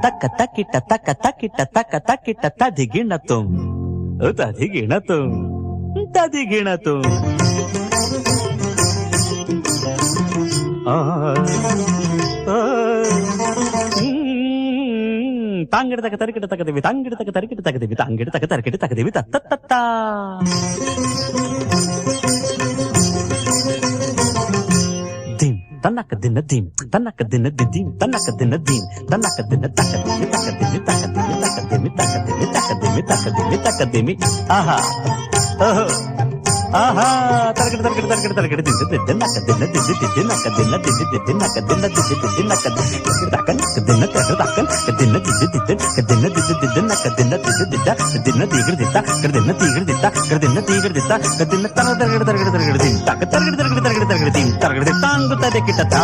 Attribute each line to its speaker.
Speaker 1: ತಕ್ಕ ತಕ್ಕಿಟ್ಟ ತಕ್ಕ ತಕ್ಕಿಟ್ಟ ತಕ್ಕ ತಕ್ಕಿಟ್ಟ ತದಿಗಿಣತು ತದಿಗಿಣತು ತದಿಗಿಣತು ತಾಂಗಿಡತಕ್ಕ ತರಿಕಿಟ ತಗದಿವಿ ತಾಂಗಿಡತಕ್ಕ ತರಿಕಿಟ ತಗದಿವಿ ತಾಂಗಿಡತಕ್ಕ ತರಿಕಿಟ ತಗದಿವಿ ತತ್ತ ದಿನ್ ತನ್ನಕ ದಿನ ದಿನ್ ತನ್ನಕ ದಿನ ದಿನ್ ತನ್ನಕ ದಿನ ದಿನ್ ತನ್ನಕ ದಿನ ತಕದಿಮಿ ತಕದಿಮಿ ತಕದಿಮಿ ತಕದಿಮಿ ತಕದಿಮಿ ತಕದಿಮಿ ತಕದಿಮಿ ತಕದಿಮಿ ಆಹಾ ಓಹೋ ಆಹಾ ತರಗಡ ತರಗಡ ತರಗಡ ತರಗಡ ದಿನ ನಕ ದಿನ ದಿನ ದಿನ ನಕ ದಿನ ದಿನ ದಿನ ನಕ ದಿನ ದಿನ ದಿನ ನಕ ದಕನ್ ದಿನ ತರಗಡ ದಕನ್ ದಿನ ದಿನ ದಿನ ದಿನ ದಿನ ನಕ ದಿನ ದಿನ ದಿನ ದಿನ ದಿನ ತೀಗಡ ದಿತ್ತ ದಿನ ತೀಗಡ ದಿತ್ತ ದಿನ ತರಗಡ ತರಗಡ ತರಗಡ ತರಗಡ ದಿನ ತಕ ತರಗಡ ತರಗಡ ತರಗಡ ತರಗಡ ದಿನ ತರಗಡ ತಾಂಗುತ್ತದೆ ಕಿಟತಾ